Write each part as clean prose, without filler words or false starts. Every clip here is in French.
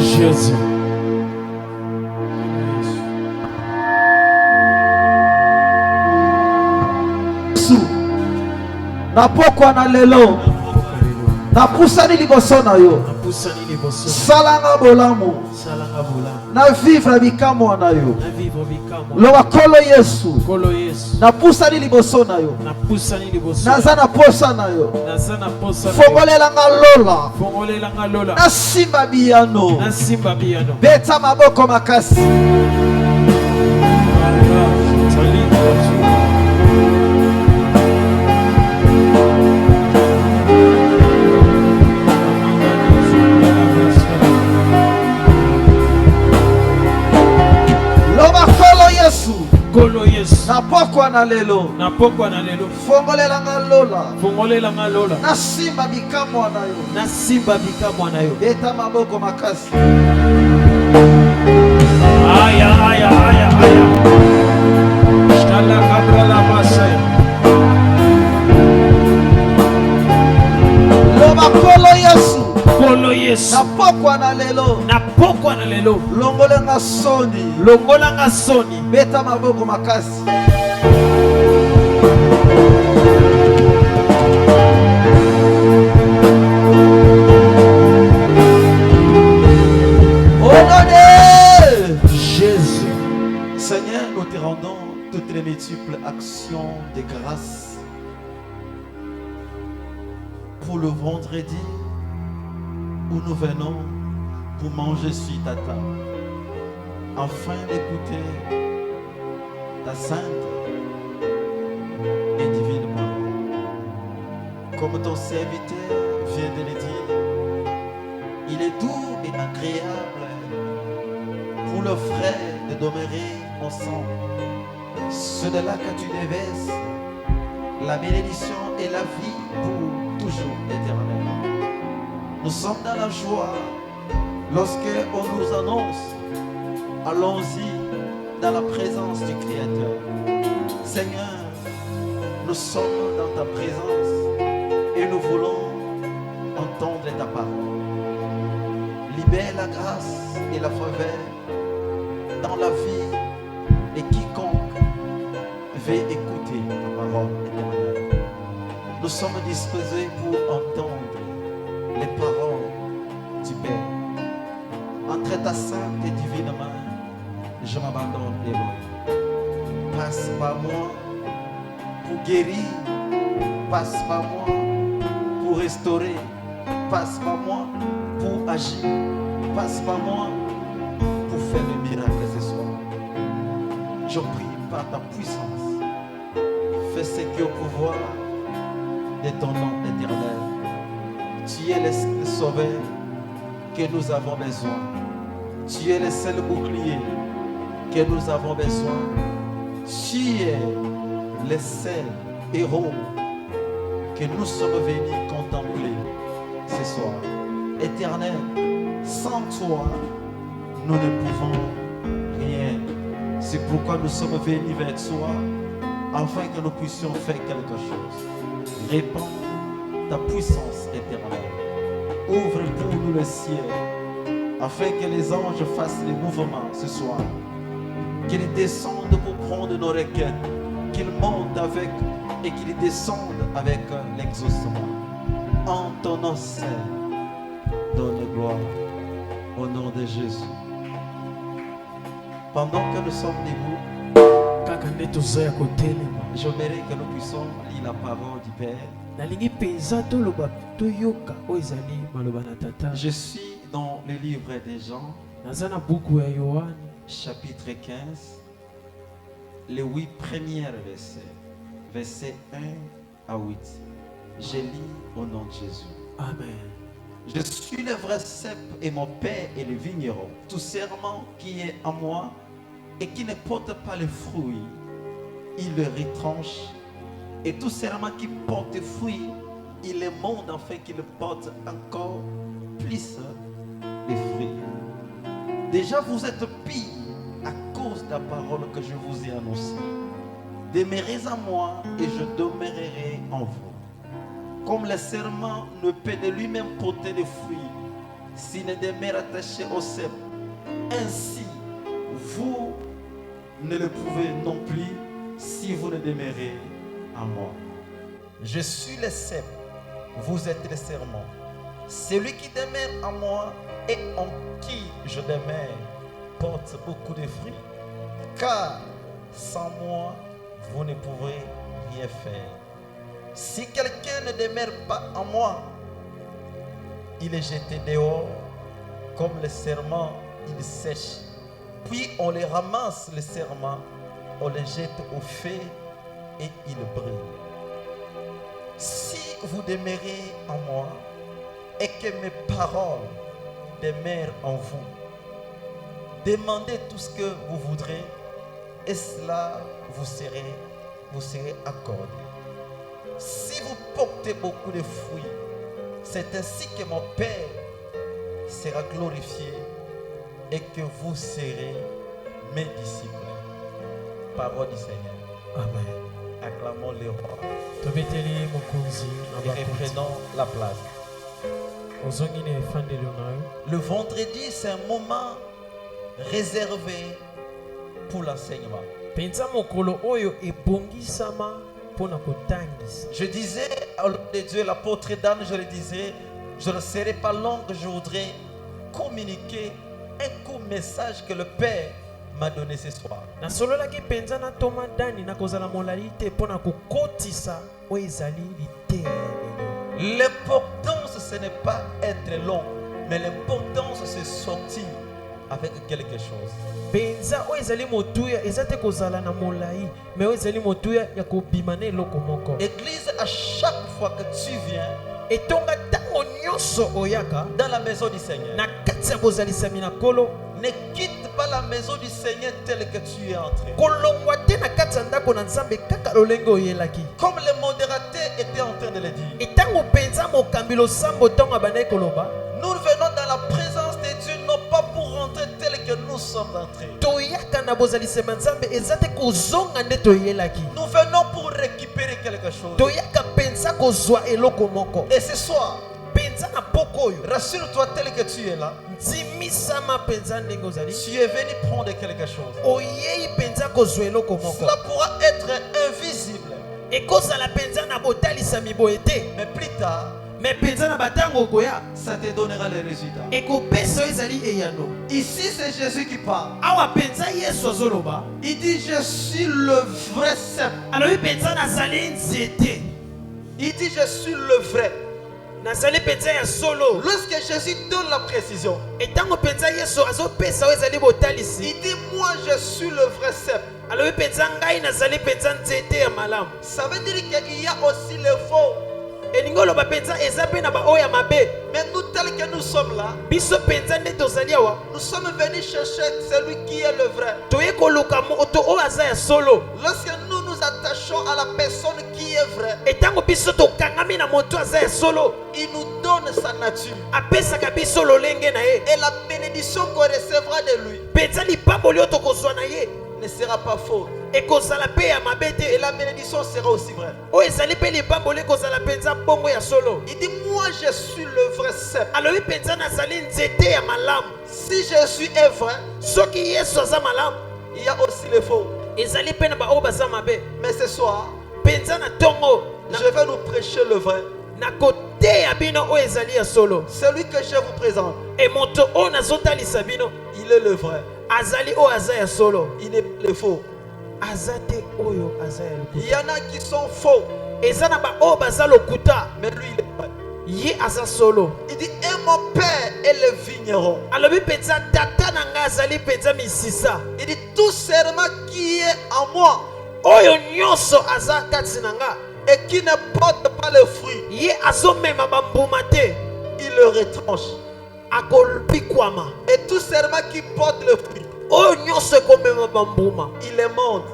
Jésus. Napokwa na lelo napusani liboso na yo salanga bolamu na vivre bikamwa na yo loba kolo Yesu napusani liboso na yo naza na posa na yo fongolelanga lola nasimba biyano beta maboko makasi Kolo Yesu napokwa na lelo fongolelanga lola nasimba bikamwa na yo beta maboko makasi aya shtala kabra la masaya loba kolo Yesu napokwa na lelo longolanga soni beta maboko makasi au nom de Jésus. Seigneur, nous te rendons toutes les multiples actions de grâce pour le vendredi où nous venons pour manger sur ta table, afin d'écouter ta sainte et divine parole. Comme ton serviteur vient de le dire, il est doux et agréable pour le frère de demeurer ensemble. C'est de là que tu déverses la bénédiction et la vie pour toujours éternellement. Nous sommes dans la joie lorsque on nous annonce, allons-y dans la présence du Créateur. Seigneur, nous sommes dans ta présence et nous voulons entendre ta parole. Libère la grâce et la faveur dans la vie de quiconque veut écouter ta parole éternelle. Nous sommes disposés pour entendre les paroles du Père. Entre ta sainte et divine main, je m'abandonne, Elohim. Passe par moi pour guérir, passe par moi pour restaurer, passe par moi pour agir, passe par moi pour faire le miracle ce soir. Je prie par ta puissance, fais ce qui est au pouvoir de ton nom éternel. Tu es le sauveur que nous avons besoin. Tu es le seul bouclier que nous avons besoin. Tu es le seul héros que nous sommes venus contempler ce soir. Éternel, sans toi, nous ne pouvons rien. C'est pourquoi nous sommes venus vers toi, afin que nous puissions faire quelque chose. Répands ta puissance éternelle. Ouvre pour nous le ciel, afin que les anges fassent les mouvements ce soir. Qu'ils descendent pour prendre nos requêtes, qu'ils montent avec et qu'ils descendent avec l'exaucement. En ton nom saint, donne gloire au nom de Jésus. Pendant que nous sommes debout, j'aimerais que nous puissions lire la parole du Père. Je suis dans le livre des Jean, chapitre 15, les 8 premiers versets, versets 1 à 8. Je lis au nom de Jésus. Amen. Je suis le vrai cep et mon père est le vigneron. Tout serment qui est en moi et qui ne porte pas le fruit, il le retranche. Et tout serment qui porte fruit, il le monte afin qu'il porte encore plus de fruits. Déjà vous êtes pire à cause de la parole que je vous ai annoncée. Demeurez en moi et je demeurerai en vous. Comme le serment ne peut de lui-même porter de fruits s'il ne demeure attaché au cep, ainsi vous ne le pouvez non plus si vous ne demeurez en moi. Je suis le cep, vous êtes le serment. Celui qui demeure en moi et en qui je demeure porte beaucoup de fruits, car sans moi, vous ne pourrez rien faire. Si quelqu'un ne demeure pas en moi, il est jeté dehors comme le serment, il sèche. Puis on les ramasse, le serment, on les jette au feu et il brûle. Si vous demeurez en moi et que mes paroles demeurent en vous, demandez tout ce que vous voudrez et cela vous serez accordé. Si vous portez beaucoup de fruits, c'est ainsi que mon Père sera glorifié et que vous serez mes disciples. Parole du Seigneur. Amen. Acclamons le roi Tobeteli mokonzi et reprenons la place. ozongi na efandeli nayo. Le vendredi, c'est un moment réservé pour l'enseignement. Penza mokolo oyo ebongisama mpona kotangisa. Je disais au nom de Dieu, l'apôtre Dan, je le disais, je ne serai pas long, je voudrais communiquer un court message que le Père m'a donné ce soir. Nasololaki penza na toma dani na kozala molali te mpona kokotisa oyo ezali liteya lelo. L'importance, ce n'est pas être long, mais l'importance, c'est sortir avec quelque chose. Penza oyo ezali motuya eza te kozala na molai, mais oyo ezali motuya ya kobima na eloko moko. Église, à chaque fois que tu viens Etonga tango nyonso oyaka dans la maison du Seigneur, na kati ya bozalisami na kolo, ne quitte pas la maison du Seigneur telle que tu es entré. kolongwa te na kati ya ndako na Nzambe kaka lolenge oyelaki. Comme le modérateur était en train de le dire, Etango penza mokambi losambo ntongo abandaki koloba, nous venons dans la présence de Dieu non pas pour rentrer tel que nous sommes entrés. toyaka na bozalisami ya Nzambe eza te kozonga nde toyelaki. Nous venons pour récupérer quelque chose. Toyaka penza kozwa eloko moko. Et ce soir, Penza na poko oyo rassure-toi tel que tu es là. nzimisama penza ndenge ozali. Tu es venu prendre quelque chose. Oyei penza kozwa eloko moko. Cela pourra être invisible, Ekozala penza na botalisami boye te. mais plus tard, Me penza na batango koya ça te donnera les résultats. ekopesa oyo ezali eyano. Ici, c'est Jésus qui parle. Awa penza Yesu azoloba. Il dit, je suis le vrai cep. Alobi penza nazali nzete. Il dit, je suis le vrai. Nazali penza ya solo. Lorsque Jésus donne la précision, Etango penza Yesu azopesa oyo ezali botalisi. il dit, moi, je suis le vrai cep. Alobi penza ngai nazali penza nzete ya malamu. Ça veut dire qu'il y a aussi le faux. Elingi oloba penza eza mpe na baoyo ya mabe. Mais nous, tels que nous sommes là, Biso penza nde tozali awa. nous sommes venus chercher celui qui est le vrai. Toye koluka moto oyo aza ya solo. Lorsque nous nous attachons à la personne qui est vraie, Etango biso tokangami na moto aza ya solo, il nous donne sa nature. apesaka biso lolenge na ye. Et la bénédiction qu'on recevra de lui Penza lipamboli oyo tokozwa na ye ne sera pas faute. ekozala mpe ya mabe te. Et la bénédiction sera aussi vraie. Oyo ezali mpe lipamboli ekozala penza bongo ya solo. Il dit, moi, je suis le vrai cep. Alobi penza nazali nzete ya malamu. Si Jésus est vrai, Soki Yesu aza malamu, il y a aussi le faux. ezali mpe na baoyo baza mabe. Mais ce soir, Penza na ntongo je vais nous prêcher le vrai. na koteya bino oyo ezali ya solo. Celui que je vous présente, E moto oyo nazotalisa bino il est le vrai. azali oyo aza ya solo. Il n'est le faux. Aza te oyo aza ya Il lokuta. y en a qui sont faux, Eza na baoyo baza lokuta, mais lui, il est vrai. ye aza solo. Il dit, et mon père est le vigneron. Alobi penza tata na ngai azali penza misisa. Il dit, tout serment qui est en moi Oyo nyonso aza kati na nga, et qui ne porte pas le fruit, ye azomema bambuma te, il le retranche. akobikwama. Et tout serment qui porte le fruit, Oyo nyonso ekomema bambuma, il les monte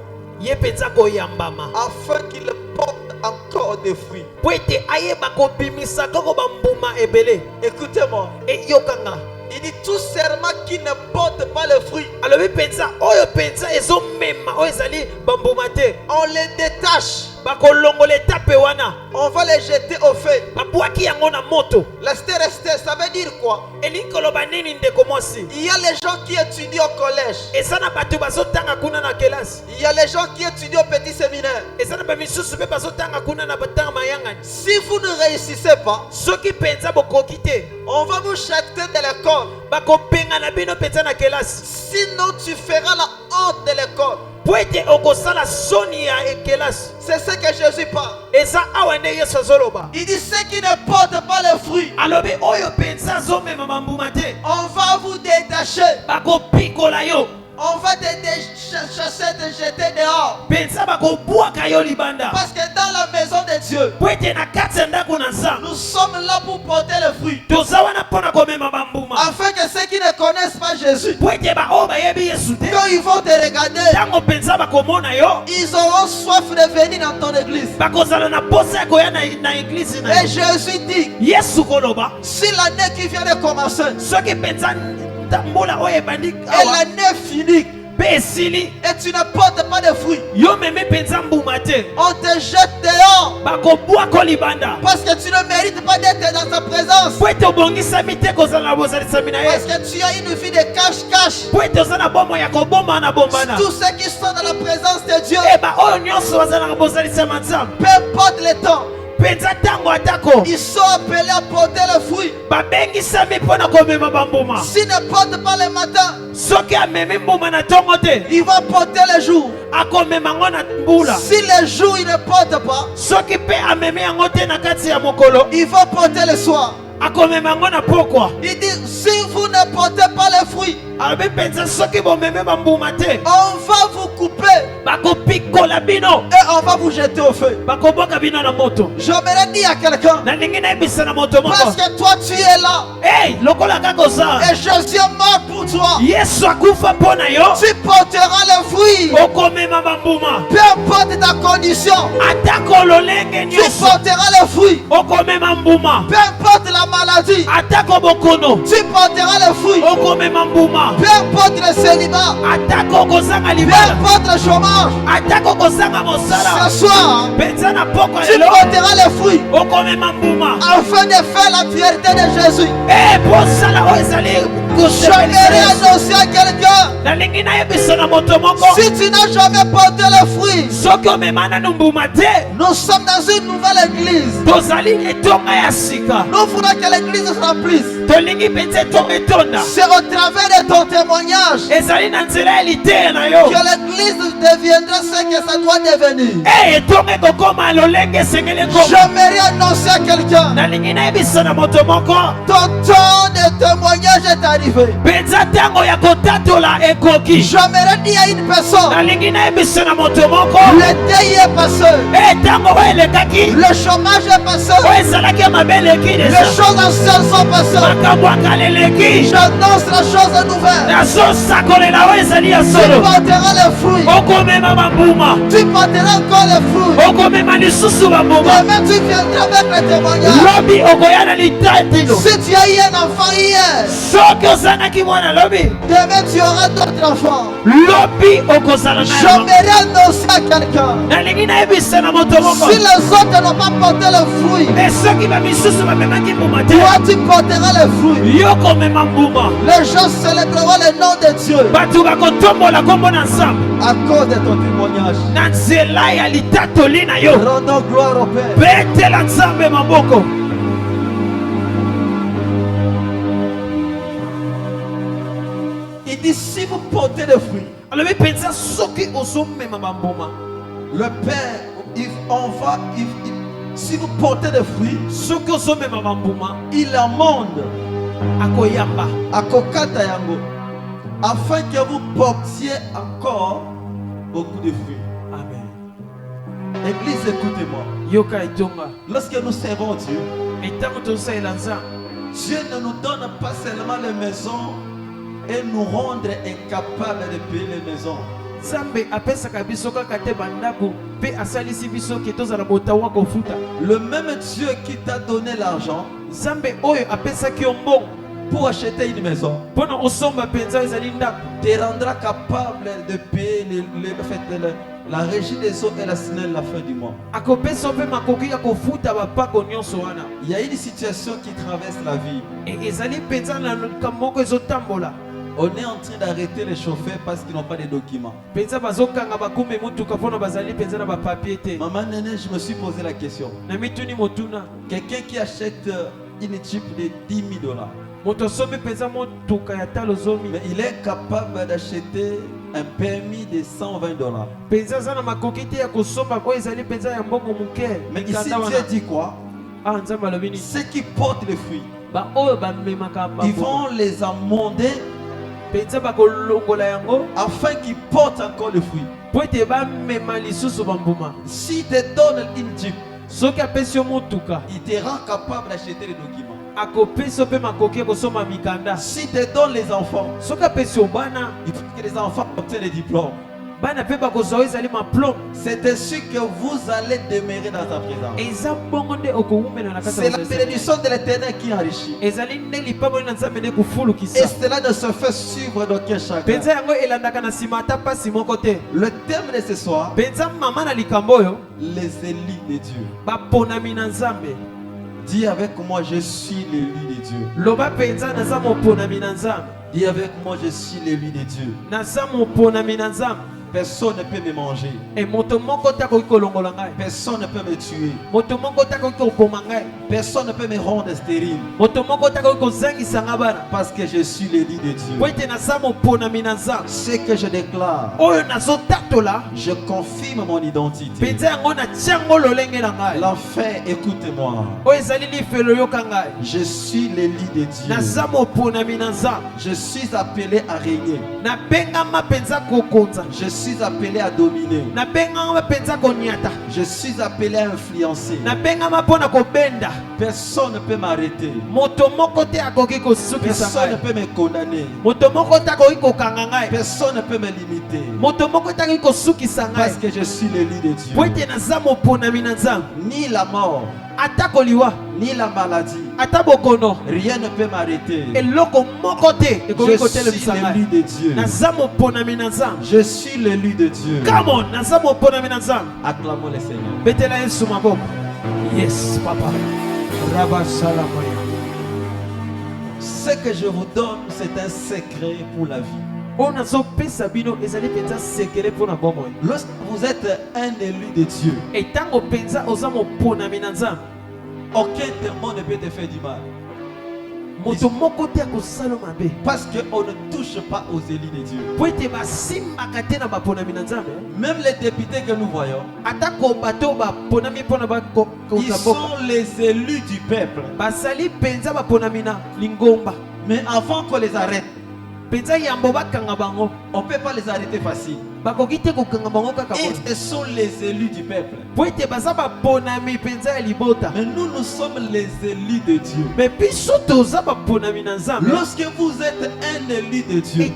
ye penza koyambama afin qu'il porte encore des fruits. po ete ayeba kobimisa koko bambuma ebele. Écoutez-moi. Eyokanga. Il dit, tout serment qui ne porte pas le fruit, Alobi penza oyo penza ezomema oyo ezali bambuma te, on les détache On va les jeter au feu. moto. Rester, ça veut dire quoi? Il y a les gens qui étudient au collège. Il y a les gens qui étudient au petit séminaire. Si vous ne réussissez pas, on va vous jeter de l'école. Sinon tu feras la honte de l'école. C'est ce que Jésus parle. Il dit ceux qui ne portent pas le fruit, on va vous détacher. On va te chasser, te jeter dehors. Parce que dans la maison de Dieu, nous sommes là pour porter le fruit. Afin que ceux qui ne connaissent pas Jésus, quand ils vont te regarder, ils auront soif de venir dans ton église. Et Jésus dit, si l'année qui vient de commencer, et l'année finie, et tu ne portes pas de fruits, on te jette dehors. Parce que tu ne mérites pas d'être dans sa présence. Parce que tu as une vie de cache-cache. Tous ceux qui sont dans la présence de Dieu, peu importe le temps, ils sont appelés à porter le fruit. S'ils ne portent pas le matin, ils vont porter le jour. Si le jour ils ne portent pas, ils vont porter le soir. Il dit si vous ne portez pas le fruit, on va vous couper et on va vous jeter au feu. J'aimerais dire à quelqu'un, parce que toi tu es là et Jésus est mort pour toi, tu porteras le fruit. Peu importe ta condition, tu porteras le fruit. Peu importe la maladie, tu porteras le fruit. Peu importe le célibat, peu importe le chômage, ce soir, tu porteras le fruit afin de faire la fierté de Jésus. J'aimerais annoncer à quelqu'un, si tu n'as jamais porté le fruit, nous sommes dans une nouvelle église. Nous voulons que l'église se remplisse. C'est au travers de ton témoignage que l'église deviendra ce que ça doit devenir. J'aimerais annoncer à quelqu'un, ton temps de témoignage est arrivé. J'aimerais dire à une personne, le deuil est passé, le chômage est passé, les choses anciennes sont passées. J'annonce la chose nouvelle. Tu porteras le fruit. Tu porteras encore le fruit. Demain tu viendras avec le témoignage. Si tu as eu un enfant hier, demain tu auras d'autres enfants. J'aimerais annoncer à quelqu'un, si les autres n'ont pas porté le fruit, toi tu porteras le fruit. Les gens célébreront le nom de Dieu à cause de ton témoignage. Rendons gloire au Père. Il dit si vous portez le fruit, le Père, si vous portez des fruits, il amende akokata yango afin que vous portiez encore beaucoup de fruits. Amen. Église, écoutez-moi. Lorsque nous servons Dieu, Dieu ne nous donne pas seulement les maisons et nous rendre incapables de payer les maisons. Le même Dieu qui t'a donné l'argent, pour acheter une maison te rendra capable de payer la régie des eaux et la SNEL la fin du mois. Il y a une situation qui traverse la vie. On est en train d'arrêter les chauffeurs parce qu'ils n'ont pas de documents. Maman Néné, je me suis posé la question. Quelqu'un qui achète une Jeep de 10 000 $, mais il est capable d'acheter un permis de 120 $. Mais ici Dieu dit quoi? Ceux qui portent les fruits, ils vont les amender afin qu'ils portent encore le fruit. Si tu donnes une Jeep, il te rend capable d'acheter les documents. Si tu donnes les enfants, il faut que les enfants obtiennent les diplômes. C'est ainsi que vous allez demeurer dans ta présence. C'est la bénédiction de l'Éternel qui enrichit. Et cela ne se fait suivre d'aucun chacun. Le thème de ce soir, les élus de Dieu. Dis avec moi, je suis l'élu de Dieu. Dis avec moi, je suis l'élu de Dieu. Personne ne peut me manger. Personne ne peut me tuer. Personne ne peut me rendre stérile. Parce que je suis l'élu de Dieu. Ce que je déclare, je confirme mon identité. L'enfer, écoutez-moi. Je suis l'élu de Dieu. Je suis appelé à régner. Je suis appelé à dominer. Je suis appelé à influencer. Personne ne peut m'arrêter. Personne ne peut me condamner. Personne ne peut me limiter. Parce que je suis l'élu de Dieu. Ni la mort, ni la maladie, rien ne peut m'arrêter. Je suis l'élu de Dieu. Je suis l'élu de Dieu. Acclamons le Seigneur. Yes, papa. Ce que je vous donne, c'est un secret pour la vie. Lorsque vous êtes un élu de Dieu, aucun démon ne peut te faire du mal. Parce qu'on ne touche pas aux élus de Dieu. Même les députés que nous voyons, ils sont les élus du peuple. Mais avant qu'on les arrête, on ne peut pas les arrêter facile. Et ce sont les élus du peuple. Mais nous, nous sommes les élus de Dieu. Lorsque vous êtes un élu de Dieu,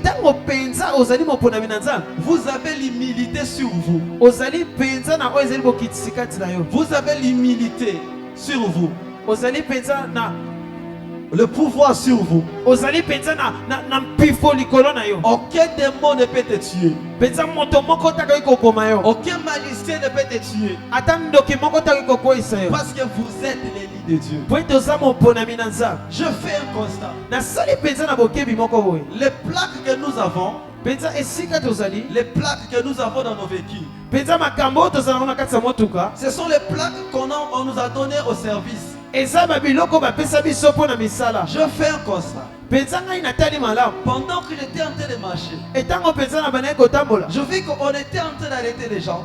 vous avez l'humilité sur vous. Vous avez l'humilité sur vous. Le pouvoir sur vous. Aucun démon ne peut te tuer. Aucun magicien ne peut te tuer. Parce que vous êtes l'élu de Dieu. Je fais un constat. Les plaques que nous avons, les plaques que nous avons dans nos véhicules, ce sont les plaques qu'on nous a données au service. Je fais un constat. Pendant que j'étais en train de marcher, je vis qu'on était en train d'arrêter les gens.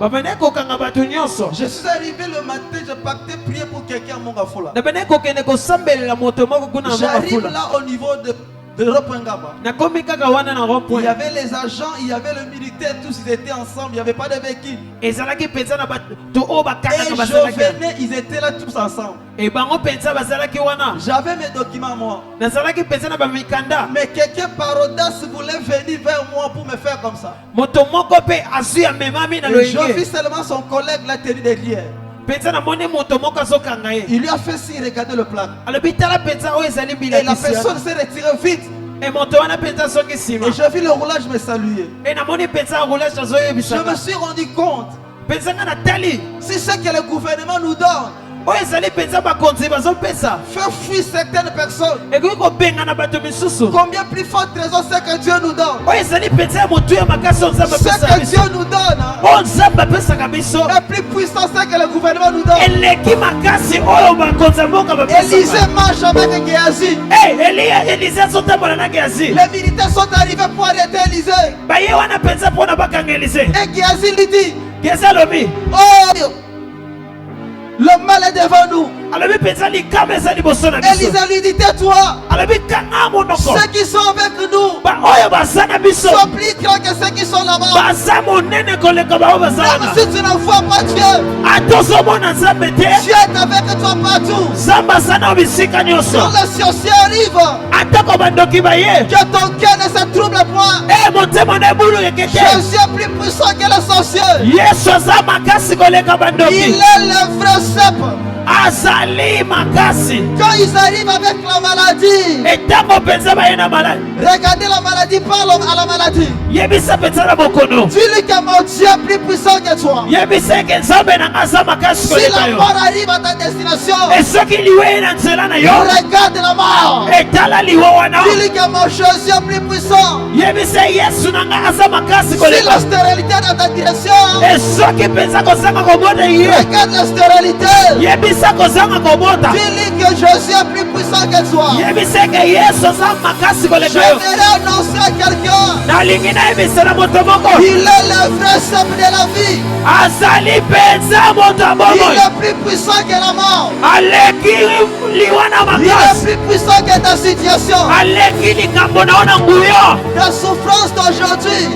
Je suis arrivé le matin, je partais prier pour quelqu'un à Mongafola. J'arrive là au niveau de Ropengaba. Il y avait les agents, il y avait le militaire, tous ils étaient ensemble, il n'y avait pas de véhicule. Et je venais, ils étaient là tous ensemble. J'avais mes documents moi. Mais quelqu'un par audace voulait venir vers moi pour me faire comme ça. Et je vis seulement son collègue l'a tenu derrière. Il lui a fait signe, regardez le plan. Et la personne s'est retirée vite. Et j'ai vu le roulage me saluer. Je me suis rendu compte. Si c'est que le gouvernement nous donne, fait fuir certaines personnes. Combien plus forte raison c'est que Dieu nous donne. Ce que Dieu nous donne est plus puissant c'est que le gouvernement nous donne. Élisée marche avec Géasi. Les militaires sont arrivés pour arrêter Élisée. Et Géasi lui dit, oh, le mal est devant nous. Élisée lui dit, tais-toi. Ceux qui sont avec nous sont plus grands que ceux qui sont là-bas. Même si tu ne vois pas Dieu, Dieu est avec toi partout. Quand les sorciers arrivent, que ton cœur ne se trouble point. Jésus est plus puissant que les sorciers. Il est le vrai cep. Quand ils arrivent avec la maladie, regardez la maladie, parle à la maladie. Dis-lui que mon Dieu est plus puissant que toi. Si la mort arrive à ta destination, regarde la mort. Dis-lui que mon Jésus est plus puissant. Si la stérilité est dans ta direction, regarde la stérilité. Dis-lui que Jésus est plus puissant que toi. J'aimerais annoncer à quelqu'un, il est le vrai sceptre de la vie. Il est plus puissant que la mort. Il est plus puissant que ta situation. Ta souffrance d'aujourd'hui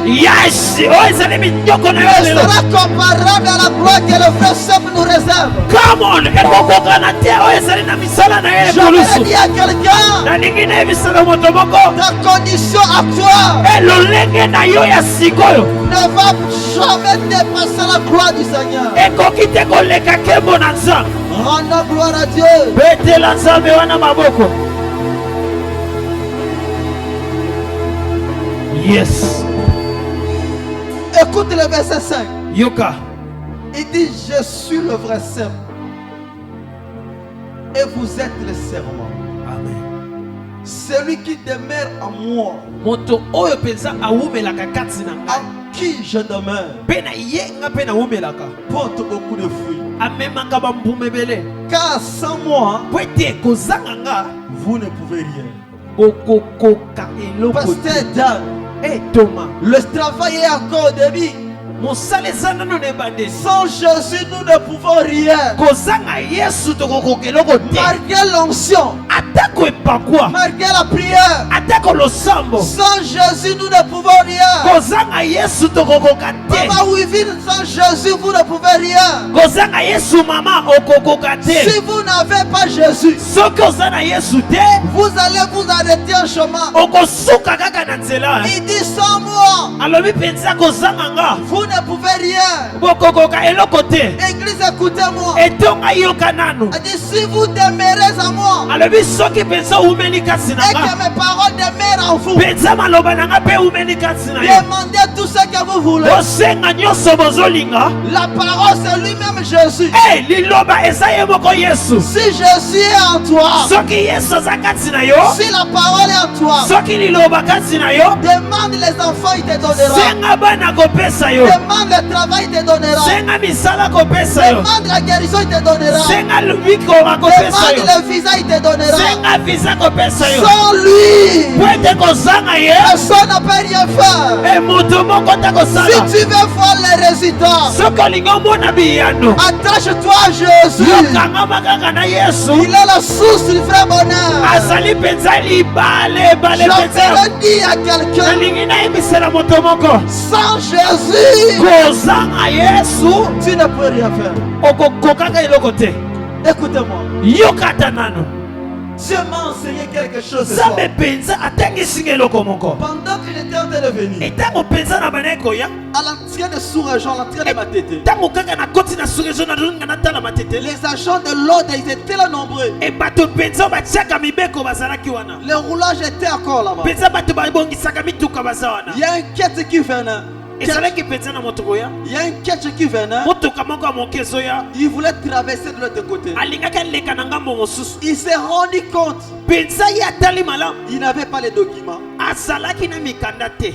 sera comparable à la gloire que le vrai sceptre nous réserve. J'aimerais dire à quelqu'un, ta condition actuelle ne va jamais dépasser la gloire du Seigneur. Rendons gloire à Dieu. Yes. Écoute le verset 5. Yoka. Il dit, je suis le vrai sceptre. Et vous êtes le serment. Amen. Celui qui demeure en moi, en qui je demeure, porte beaucoup de fruits. Car sans moi, vous ne pouvez rien. Pasteur Dan, le travail est encore au début. Sans Jésus, nous ne pouvons rien. Malgré l'onction, malgré la prière, sans Jésus, nous ne pouvons rien. Maman Wivine, sans Jésus, vous ne pouvez rien. Si vous n'avez pas Jésus, vous allez vous arrêter en chemin. Il dit sans moi, vous ne pouvez rien. Église, écoutez-moi. Il dit si vous demeurez en moi et que mes paroles demeurent en vous, demandez tout ce que vous voulez. La parole c'est lui-même Jésus. Si Jésus est en toi, si la parole est en toi, demande les enfants, il te donnera. Demande le travail, il te donnera. Demande la guérison, il te donnera. Demande le visa, il te donnera. Sans lui, personne ne peut rien faire. Si tu veux voir les résultats, attache-toi à Jésus. Il est la source du vrai bonheur. J'aimerais dire à quelqu'un, sans Jésus, tu ne peux rien faire. Écoutez-moi. Dieu m'a enseigné quelque chose ce soir. Pendant que j'étais en train de venir, à l'entrée de sous-région, à l'entrée de Matete, les agents de l'ordre, ils étaient là nombreux. Le roulage était encore là-bas. Il y a un quête qui venait. Il y a un catch qui venait. Il voulait traverser de l'autre côté. Il s'est rendu compte. Il n'avait pas les documents.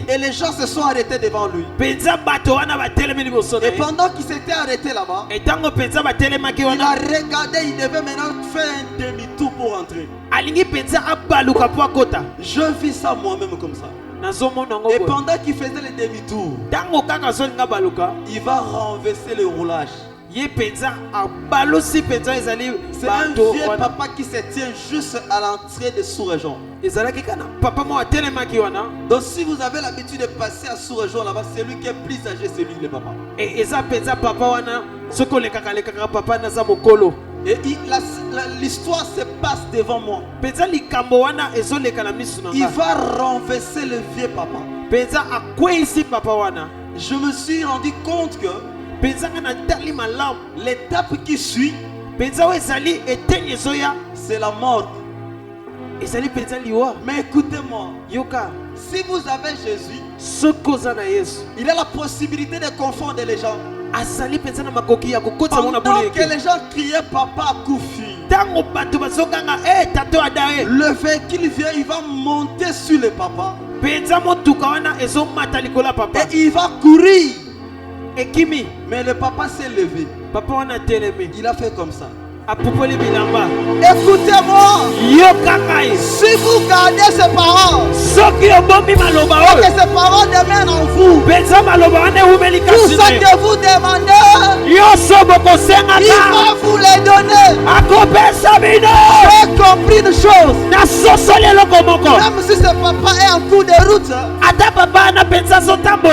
Et les gens se sont arrêtés devant lui. Et pendant qu'il s'était arrêté là-bas, il a regardé. Il devait maintenant faire un demi-tour pour entrer. Je vis ça moi-même comme ça. Et pendant qu'il faisait le demi-tour, il va renverser le roulage. C'est un vieux papa qui se tient juste à l'entrée de sous-région. Donc si vous avez l'habitude de passer à sous-région là-bas, celui qui est plus âgé, c'est lui le papa. Et l'histoire se passe devant moi. Il va renverser le vieux papa. Je me suis rendu compte que l'étape qui suit, c'est la mort. Mais écoutez-moi, si vous avez Jésus, il a la possibilité de confondre les gens. Pendant que les gens criaient papa Koufi, le véhicule vient, il va monter sur le papa. Et il va courir. Mais le papa s'est levé. Il a fait comme ça. Écoutez-moi. Si vous gardez ces paroles, et que ces paroles demeurent en vous, tout ça que vous demandez, il va vous les donner. J'ai compris une chose. Même si ce papa est en cours de route,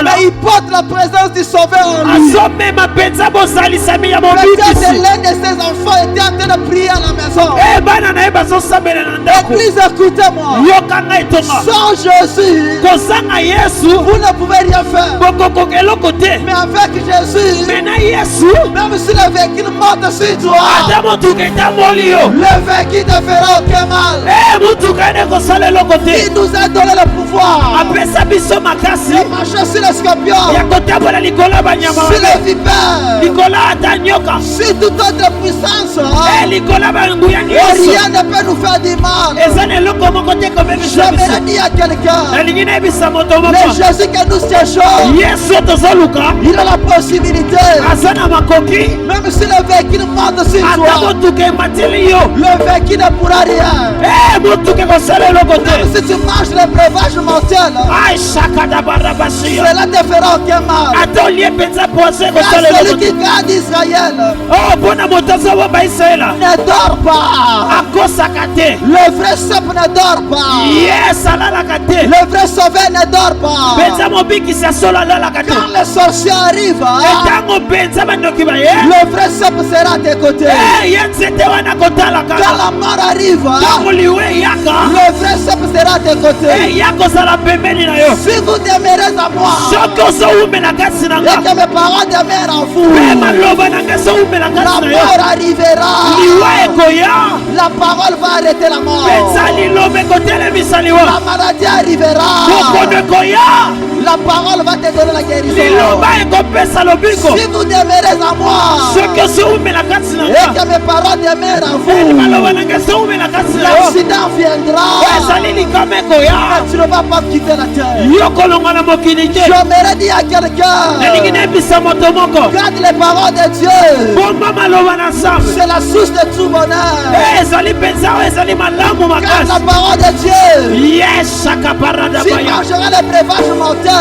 mais il porte la présence du Sauveur en lui. Peut-être l'un de ses enfants était en train de prier à la maison. Église, écoutez-moi. Sans Jésus, vous ne pouvez rien faire. Mais avec Jésus, même si le véhicule monte sur toi, le véhicule ne fera aucun mal. Il nous a donné le pouvoir de marcher sur les scorpions, sur les vipères, sur toute autre puissance. Et rien ne peut nous faire du mal. J'aimerais dire à quelqu'un, le Jésus que nous cherchons, il a la possibilité, même si le véhicule monte sur toi, le véhicule ne pourra rien. Même si tu manges le breuvage mortel, cela te fera aucun mal. Celui qui garde Israël ne dort pas. Le vrai sceptre ne dort pas. Le vrai sauveur ne dort pas. Quand les sorciers arrivent, le vrai sceptre sera à tes côtés. Quand la mort arrive, le vrai sceptre sera à tes côtés. Si vous demeurez à moi, et que mes paroles demeurent en vous, la mort arrivera. La parole va arrêter la mort. La maladie arrivera. La parole va te donner la guérison. Si vous demeurez à moi, et que mes paroles demeurent en vous, l'accident viendra, mais tu ne vas pas quitter la terre. J'aimerais dire à quelqu'un, garde les paroles de Dieu. C'est la source de tout bonheur. Garde la parole de Dieu. Tu mangeras les breuvages mortels,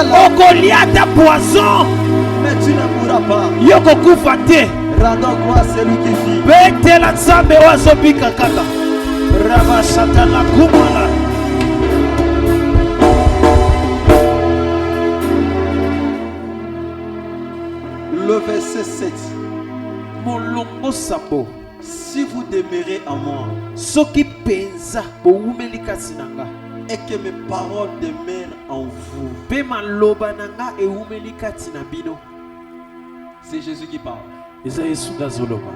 mais tu ne mourras pas. Rendons gloire à celui qui vit. Le verset 7. si vous demeurez en moi soki penza boumeli kati nanga et que mes paroles demeurent en vous, pe maloba nanga eumeli kati na bino. c'est Jésus qui parle. Eza Yesu ndazoloba.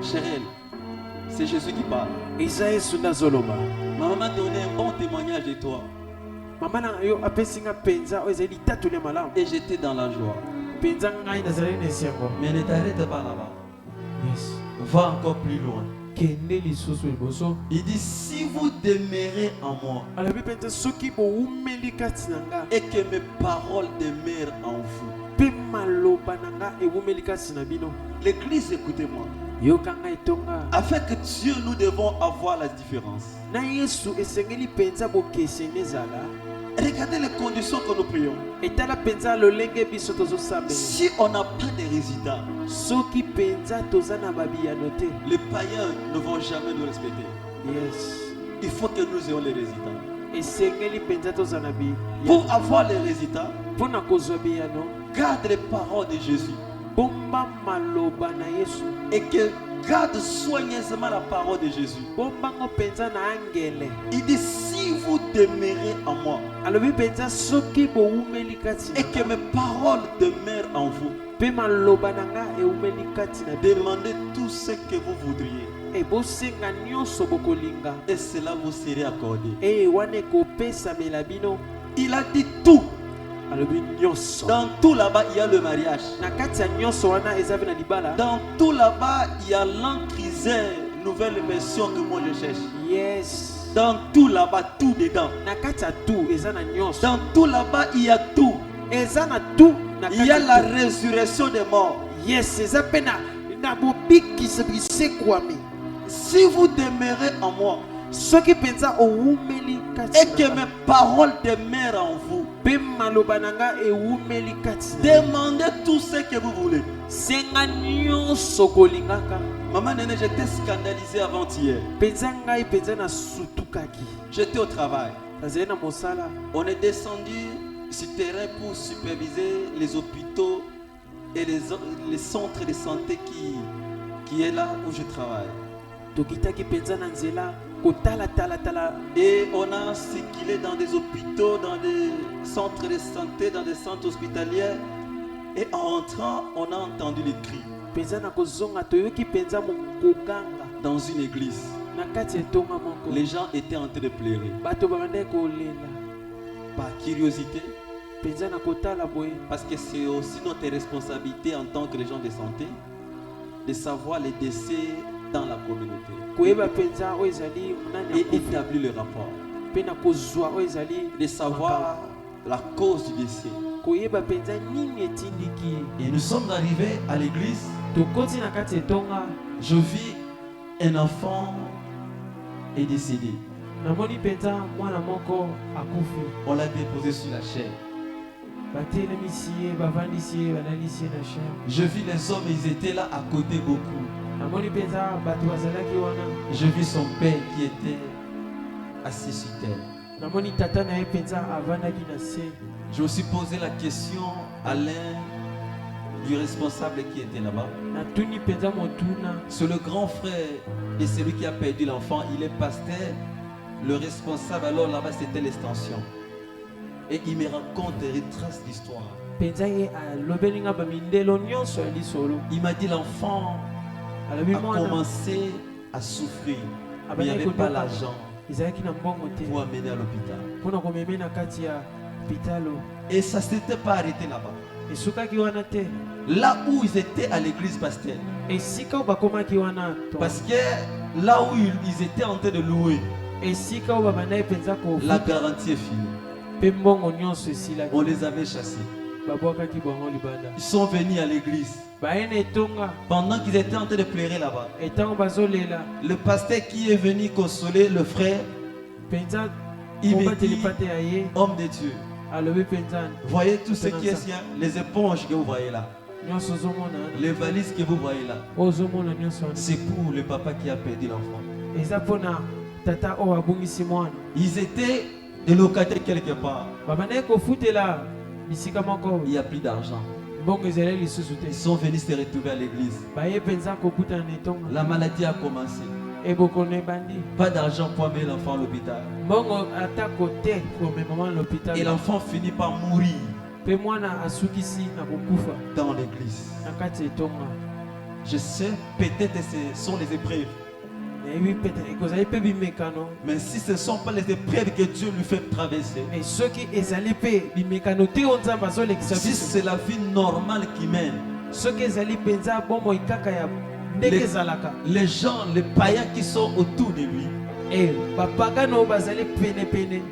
Chérie, c'est Jésus qui parle. Eza Yesu ndazoloba. Ma maman donnait un bon témoignage de toi. Mama na yo apesinga penza o ezali tatule malamu. Et j'étais dans la joie. Penza ngai nazali nesengo. Mais ne t'arrête pas là-bas. Yes. Va encore plus loin. Kende lisusu liboso. Il dit si vous demeurez en moi Alabi penza soki boumeli kati nanga et que mes paroles demeurent en vous. pe maloba nanga eumeli kati na bino. L'église, écoutez-moi. Yokanga etonga. Afin que Dieu, nous devons avoir la différence. Na Yesu esengeli penza bokesenge ezala. Regardez les conditions que nous prions. Etala penza lolenge biso tozosambela. Si on n'a pas de résultats, Soki penza toza na babiyano te. les païens ne vont jamais nous respecter. Yes. Il faut que nous ayons les résultats. Esengeli penza toza na bi. Pour avoir les résultats, Pona kozwa biyano. garde les paroles de Jésus. Bomba maloba na Yesu. Et que garde soigneusement la parole de Jésus. Bomba ngo penza na angele. Il dit si vous demeurez en moi Alobi penza soki boumeli kati na et que mes paroles demeurent en vous, pe maloba nanga eumeli kati na bino. demandez tout ce que vous voudriez E bosenga nyonso bokolinga. et cela vous serait accordé. E wane kopesamela bino. Il a dit tout. Alobi nyonso. Dans tout là-bas, il y a le mariage. Na kati ya nyonso wana eza pe na libala. Dans tout là-bas, il y a l'encrisère, nouvelle version que moi je cherche. Yes. Dans tout là-bas, tout dedans. Na kati ya tu eza na nyonso. Dans tout là-bas, il y a tout. Eza na tu na kati Il y a ya la tu. résurrection des morts. Yes, eza pe na bobikisa bisekwami. Si vous demeurez en moi Soki penza oumeli kati et que na mes paroles demeurent en vous, pe maloba nanga eumeli kati na demandez tout ce que vous voulez. senga nyonso kolingaka. Maman Néné, j'étais scandalisé avant-hier. Penza ngai penza na sutukaki. J'étais au travail. Nazali na mosala. On est descendu sur le terrain pour superviser les hôpitaux et les centres de santé qui est là où je travaille. Tokitaki penza na nzela kotala tala. Et on a circulé dans des hôpitaux, dans des centres de santé, dans des centres hospitaliers. Et en rentrant, on a entendu les cris Penza na kozonga toyoki penza mokoganga dans une église. na kati etonga moko. Les gens étaient en train de pleurer. Bato babandaki kolela Par curiosité, penza na kotala boye. parce que c'est aussi notre responsabilité en tant que les gens de santé de savoir les décès dans la communauté Koyeba penza oyo ezali munani et akufi établir le rapport, pe na kozwa oyo ezali de savoir la cause du décès. koyeba penza nini etindiki. Et nous sommes arrivés à l'église. Tokoti na kati etonga Je vis un enfant est décédé. namoni penza mwana moko akufi. On l'a déposé sur la chair. Batelemisi ye bavandisi ye banalisi ye na chair. Je vis les hommes, ils étaient là à côté beaucoup. Namoni penza bato bazalaki wana. Je vis son père qui était assis sur terre. Namoni tata na ye penza avandaki na se. Je me suis posé la question à l'un du responsable qui était là-bas. Natuni penza motuna. C'est le grand frère de celui qui a perdu l'enfant. Il est pasteur. Le responsable alors là-bas c'était l'extension. Et il me raconte et retrace l'histoire. Penza ye alobelinga bamindelo nyonso ya lisolo. Il m'a dit l'enfant Alobi a mwana commencé à souffrir. Mais il n'y avait pas l'argent ezalaki na mbongo te pour amener à l'hôpital. mpona komeme na kati ya pitalo. Et ça ne s'était pas arrêté là-bas. Esukaki wana te. Là où ils étaient à l'église pasteur. Esika oyo bakomaki wana to. Parce que là où ils étaient en train de louer, Esika oyo babandaki penza la kofuta garantie est finie. mpe mbongo nyonso esilaki. On les avait chassés. Babwakaki bango libanda. Ils sont venus à l'église. Baye na etonga Pendant qu'ils étaient en train de pleurer là-bas, etango bazolela le pasteur qui est venu consoler le frère, penza il me kobateli dit, mpa te ya ye homme de Dieu, alobi penza voyez tout ce qui est sien, les éponges que vous voyez là, nyonso ozomona wana. les valises que vous voyez là, oyo ozomona nyonso wana c'est pour le papa qui a perdu l'enfant. eza mpona tata oyo abungisi mwana. Ils étaient des locataires quelque part. babandaki kofutela bisika moko Il n'y a plus d'argent. Ils sont venus se retrouver à l'église. La maladie a commencé. Pas d'argent pour amener l'enfant à l'hôpital. Et l'enfant finit par mourir dans l'église. Je sais, peut-être ce sont les épreuves. Mais si ce ne sont pas les épreuves que Dieu lui fait traverser, si c'est la vie normale qu'il mène, les gens, les païens qui sont autour de lui,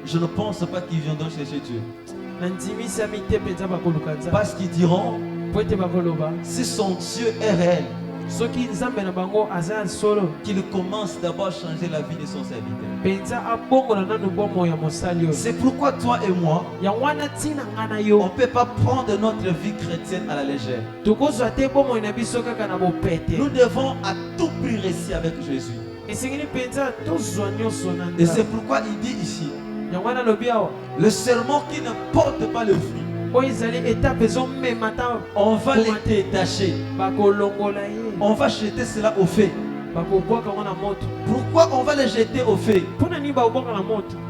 je ne pense pas qu'ils viendront chercher Dieu. Parce qu'ils diront, si son Dieu est réel, qu'il commence d'abord à changer la vie de son serviteur. C'est pourquoi toi et moi, on ne peut pas prendre notre vie chrétienne à la légère. Nous devons à tout prix rester avec Jésus. Et c'est pourquoi il dit ici, le serment qui ne porte pas le fruit, on va les détacher. On va jeter cela au feu. Pourquoi on va les jeter au feu?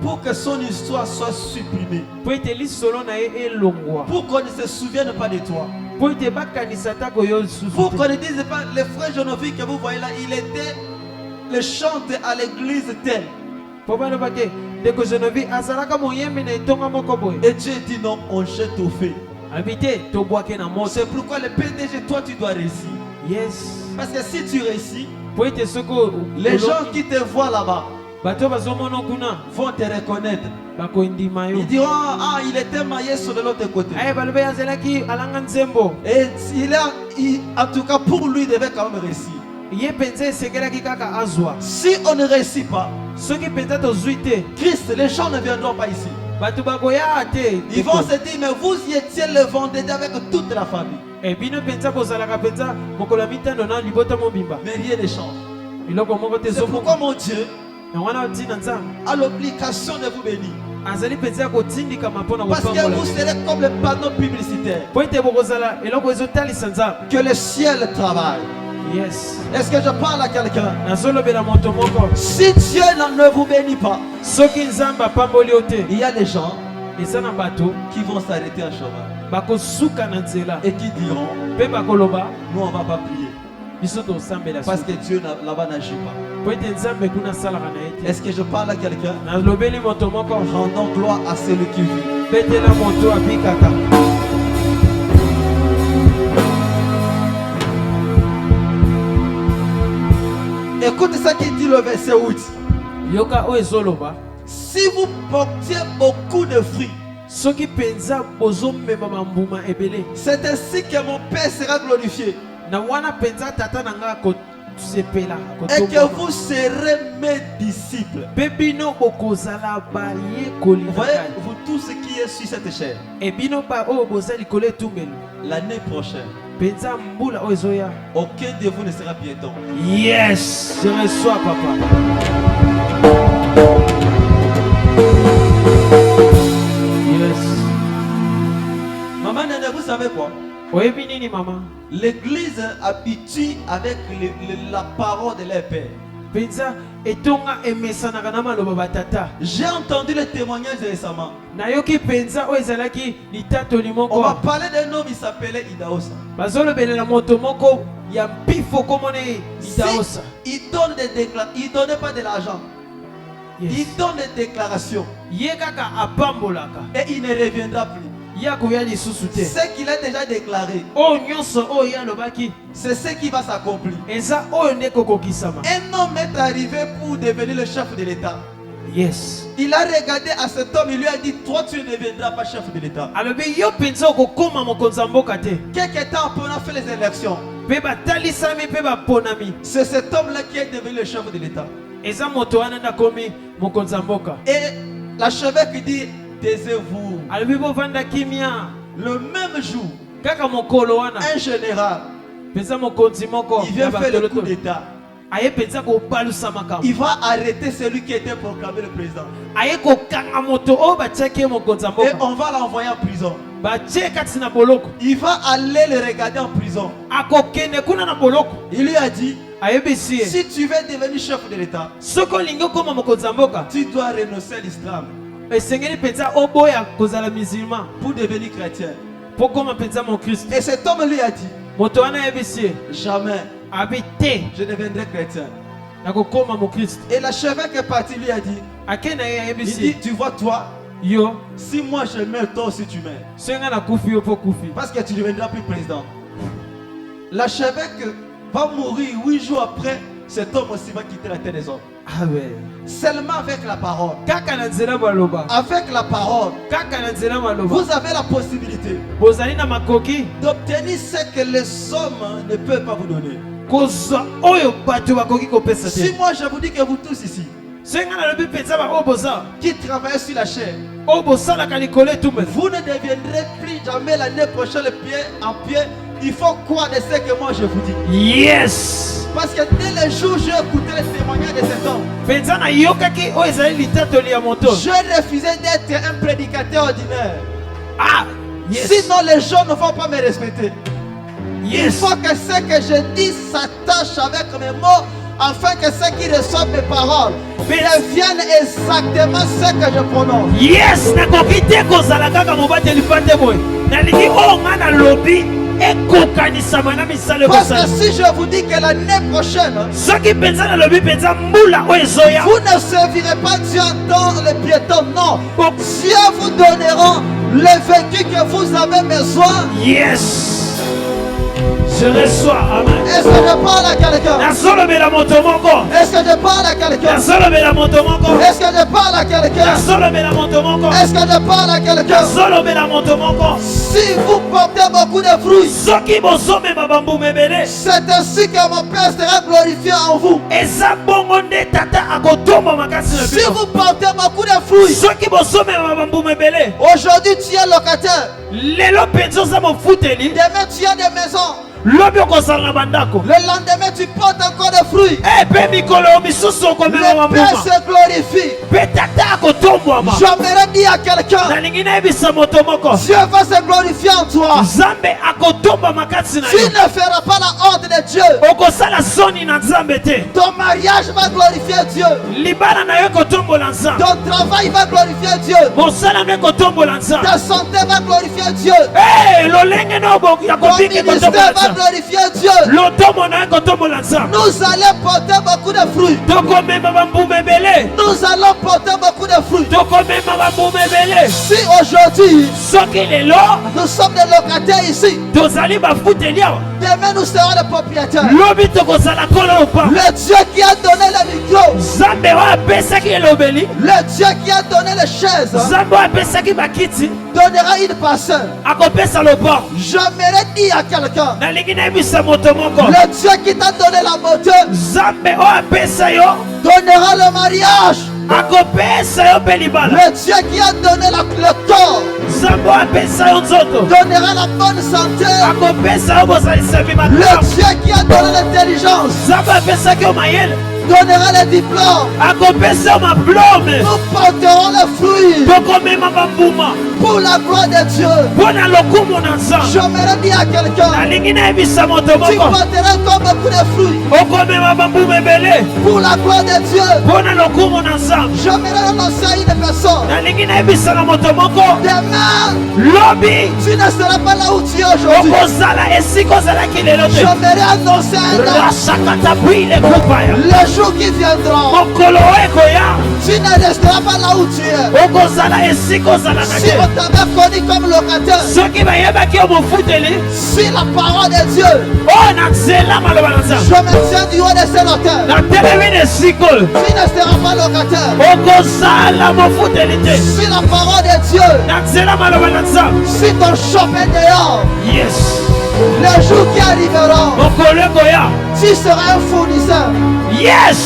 Pour que son histoire soit supprimée. Pour qu'on ne se souvienne pas de toi. Pour qu'on ne dise pas, le frère Jonovi que vous voyez là, il était le chanteur à l'église telle. Et Dieu dit non, on jette au feu. C'est pourquoi le PDG, toi tu dois réussir. Yes. Parce que si tu réussis, les gens qui te voient là-bas vont te reconnaître. Ils diront, ah, il était maillé sur l'autre côté. Et en tout cas pour lui, il devait quand même réussir. Si on ne réussit pas, Christ, les gens ne viendront pas ici. Ils vont se dire, mais vous y étiez le vendredi avec toute la famille. Mais rien ne change. C'est pourquoi mon Dieu a l'obligation de vous bénir. Parce que vous serez comme le panneau publicitaire. Que le ciel travaille. Yes. Est-ce que je parle à quelqu'un? Si Dieu ne vous bénit pas, il y a des gens qui vont s'arrêter en chemin et qui diront, nous on ne va pas prier parce que Dieu là-bas n'agit pas. Est-ce que je parle à quelqu'un? Rendons gloire à celui qui vit. Écoute ce qu'il dit le verset 8. Si vous portiez beaucoup de fruits, c'est ainsi que mon Père sera glorifié. Et que vous serez mes disciples. Vous voyez, vous tous qui êtes sur cette chaîne, l'année prochaine, aucun de vous ne sera piéton. Yes, je reçois, papa. Yes. Maman, vous savez quoi? Oui, maman. L'église habitue avec la parole de leur père. J'ai entendu le témoignage récemment. On m'a parlé d'un homme, il s'appelait Idaosa. Il donne des déclarations. Il ne donnait pas de l'argent. Yes. Il donne des déclarations. Et il ne reviendra plus. Ce qu'il a déjà déclaré, c'est ce qui va s'accomplir. Un homme est arrivé pour devenir le chef de l'État. Yes. Il a regardé à cet homme, il lui a dit, toi tu ne deviendras pas chef de l'État. Quelques temps après, on a fait les élections. C'est cet homme-là qui est devenu le chef de l'État. Et l'archevêque dit, taisez-vous. Le même jour, un général, il vient faire le coup d'État. Il va arrêter celui qui était proclamé le président. Et on va l'envoyer en prison. Il va aller le regarder en prison. Il lui a dit, si tu veux devenir chef de l'État, tu dois renoncer à l'islam pour devenir chrétien. Et cet homme lui a dit, jamais je deviendrai chrétien. Et l'archevêque est parti, lui a dit, il dit, tu vois toi, si moi je meurs, toi aussi tu meurs. Parce que tu ne deviendras plus président. L'archevêque va mourir 8 jours après. Cet homme aussi va quitter la terre des hommes. Seulement avec la parole. Avec la parole, vous avez la possibilité d'obtenir ce que les hommes ne peuvent pas vous donner. Si moi je vous dis que vous tous ici qui travaillez sur la chair, vous ne deviendrez plus jamais l'année prochaine le pied en pied. Il faut croire de ce que moi je vous dis. Yes. Parce que dès le jour où j'ai écouté les témoignages de cet homme, je refusais d'être un prédicateur ordinaire. Sinon les gens ne vont pas me respecter. Il faut que ce que je dis s'attache avec mes mots, afin que ceux qui reçoivent mes paroles deviennent exactement ce que je prononce. Yes. Parce que si je vous dis que l'année prochaine, vous ne servirez pas Dieu dans les piétons, non. Dieu vous donnera le vécu que vous avez besoin. Yes. Je reçois. Amen. Est-ce que je parle à quelqu'un? Est-ce que je parle à quelqu'un? Est-ce que je parle à quelqu'un? Est-ce que je parle à quelqu'un? Si vous portez beaucoup de fruits, c'est ainsi que mon Père sera glorifié en vous. Si vous portez beaucoup de fruits, aujourd'hui tu es locataire, demain tu as des maisons, le lendemain tu portes encore des fruits. Le Père se glorifie. J'aimerais dire à quelqu'un, Dieu va se glorifier en toi. Tu ne feras pas la honte de Dieu. Ton mariage va glorifier Dieu. Ton travail va glorifier Dieu. Ta santé va glorifier Dieu. Ton ministère va glorifier Dieu. Nous allons porter beaucoup de fruits. Nous allons porter beaucoup de fruits. Si aujourd'hui nous sommes des locataires ici, demain nous serons les propriétaires. Le Dieu qui a donné le micro, le Dieu qui a donné les chaises, donnera une personne. J'aimerais dire à quelqu'un, le Dieu qui t'a donné la beauté donnera le mariage. Le Dieu qui a donné le corps donnera la bonne santé. Le Dieu qui a donné l'intelligence donnera les diplômes. Nous porterons les fruits pour la gloire de Dieu. J'aimerais dire à quelqu'un, tu porteras encore beaucoup de fruits pour la gloire de Dieu. J'aimerais annoncer à une personne, demain tu ne seras pas là où tu es aujourd'hui. J'aimerais annoncer à le jour qui viendra, tu ne resteras pas là où tu es. Si on t'avait connu comme locataire, si la parole de Dieu, je me tiens du haut de ces locataires, tu ne seras pas locataire. Si la parole de Dieu, si ton shop est dehors, le jour qui arrivera, tu seras un fournisseur. Yes.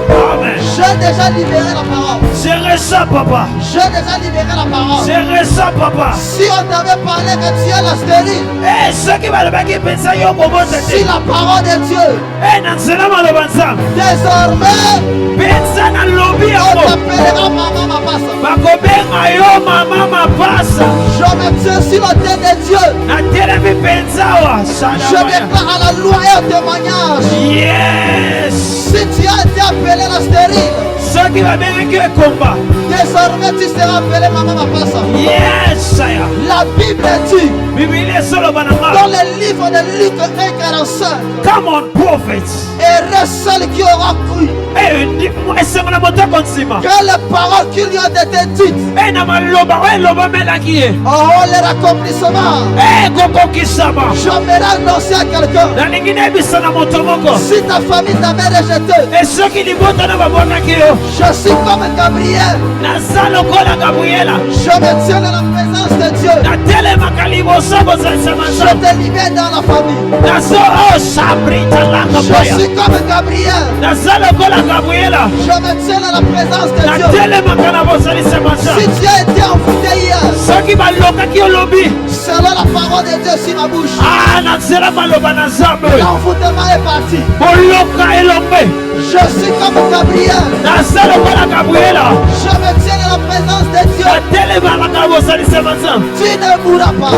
Amen. J'ai déjà libéré la parole. Je ressens, papa. J'ai déjà libéré la parole. Je ressens, papa. Si on t'avait parlé que tu es la stérile, Eh, ceux qui veulent qui pensent yo comment si la parole de Dieu, eh, nansela malobanza. désormais, Pensa na lobby on yako. t'appellera maman mapasa. Bakobenga yo mama mapasa. Je me tiens sur l'autel de Dieu. Na telemi penza wa. Je déclare à la loi et au témoignage. Yes. Si tu as été appelé la stérile, Ceux qui veulent que combat. désormais tu seras appelé maman mapasa. Yes, saya. La Bible dit Bible solo dans banama. le livre de Luc 1:45, Come on, prophets. heureux celle qui aura cru Eh, dis-moi, est-ce que la moto consima? que les paroles qui lui ont été dites Eh, na maloba, ouais, loba mela qui est. auront leur accomplissement. Eh, koko kisama. J'aimerais annoncer à quelqu'un, Na lingine bisa na moto moko. si ta famille t'avait rejeté, Et ceux qui libota na babona qui yo. je suis comme Gabriel. Na zalo kola Gabriela. Je me tiens dans la présence de Dieu. Na tele makalibo sabo za Je samasa. te libère dans la famille. Na so oh sabrita la Je kapaya. suis comme Gabriel. Na zalo kola Gabriela. Je me tiens dans la présence de Na Dieu. tele makalabo sali samasa. Si tu as été envoûté hier, Ceux qui baloka qui yo lobi. selon la parole de Dieu sur ma bouche, Ah, na zela maloba na zambe. l'envoûtement est parti. Boloka elombe. Je suis comme Gabriel. Na zalo kola Gabriela. Je me tiens dans la présence de Dieu. Na tele makalabo sali samasa. Tu ne mourras pas.